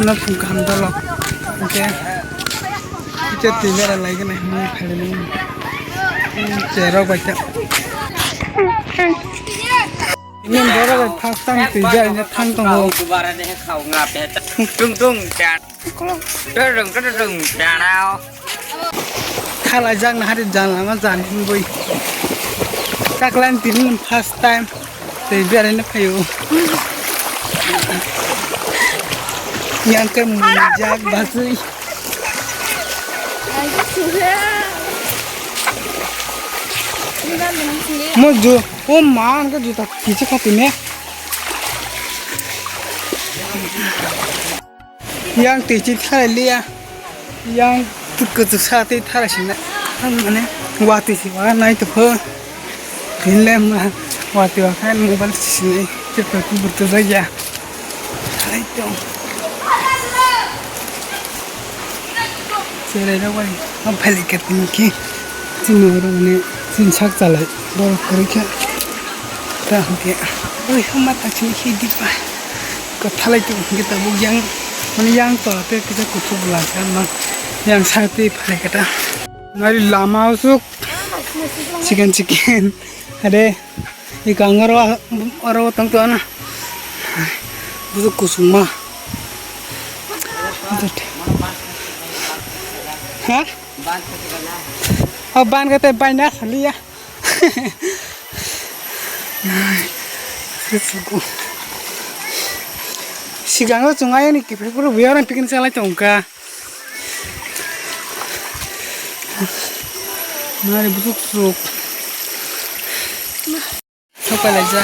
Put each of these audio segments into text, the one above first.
nó phun cầm đó lắm ok chết thì ra lấy cái này mới phải lên trẻ rau bạch ạ nên đó là phát tăng từ giờ đến thăng tổng hồ tung tung trà cái rừng trà nào khai lại giang là hai giang là nó giàn không vui các lan tín first time từ giờ đến nó phải yang cái mùi giác bà dư một dù ôm má ăn cái dù ta chỉ chắc không tìm nhé yang tí chỉ thay lia yang cứ từ xa tí thay là xin đấy anh mà nè qua tí chỉ qua này từ hơn thì lên mà qua từ khai mua bán xin đấy chứ phải cũng bật từ ra nhà thấy không giờ đây đâu vậy không phải là cái gì kia xin nói rồi nè xin chắc trả lại rồi cái kia ta không kia ôi không mà ta chỉ khi đi phải có thay lại tụi kita buang yang tỏ te kita kutu belajar mah yang satu phải cái ta nói lama usuk chicken ada ikan ngaro tang tuan busuk kusuma hả ban cái tay bay nát sali ya sigang lo cungai ni kipir puru biar orang bikin salah congka mari busuk sampai aja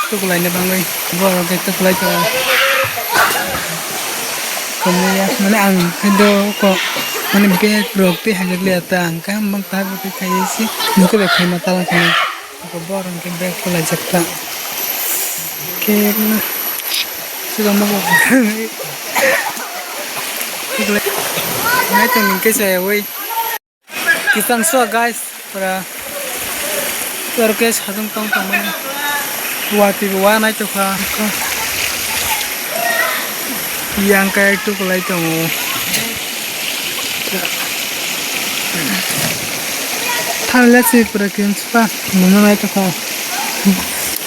tuh kulainya bangai bawa kita kulai tuh kemudian mana ang itu kok mana bed roti hanya kelihatan kan bang tahu itu kayak sih mungkin ada kayak mata lagi aku bawa orang ke bed kulai jakta kena sudah mau nah itu nih saya woi kita semua guys para terkes hadung tong teman wati wana itu kah yang kayak itu kalau itu thal sih para kian spa mana itu kah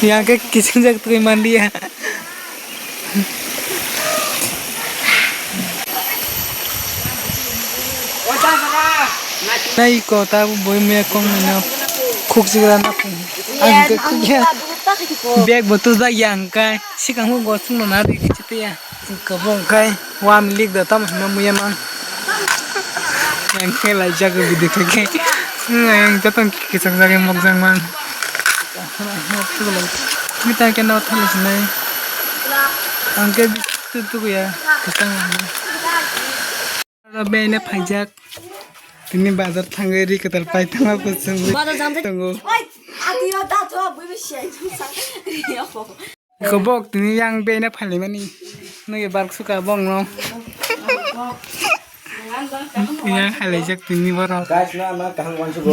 yang kayak kisah jak tuh mandi ya này có ta bôi mẹ con nó khúc gì ra nó cũng ăn cái kia bẹc bớt tu ra yang cái xí càng không có sung nó đi cái chết ya cái bông cái hoa mình liệt được tao mà mua em ăn yang cái lại chắc cái video cái yang cho tao cái sang ra cái mọc răng man người ta cái nào thay là này ăn cái tu ya cái sang là bên này phải chắc ini bazar tanggeri ketal pai tengah kusung tunggu kebok ini yang bena paling mana nih bark suka bong no yang halajak ini baru guys na kahang wan sugo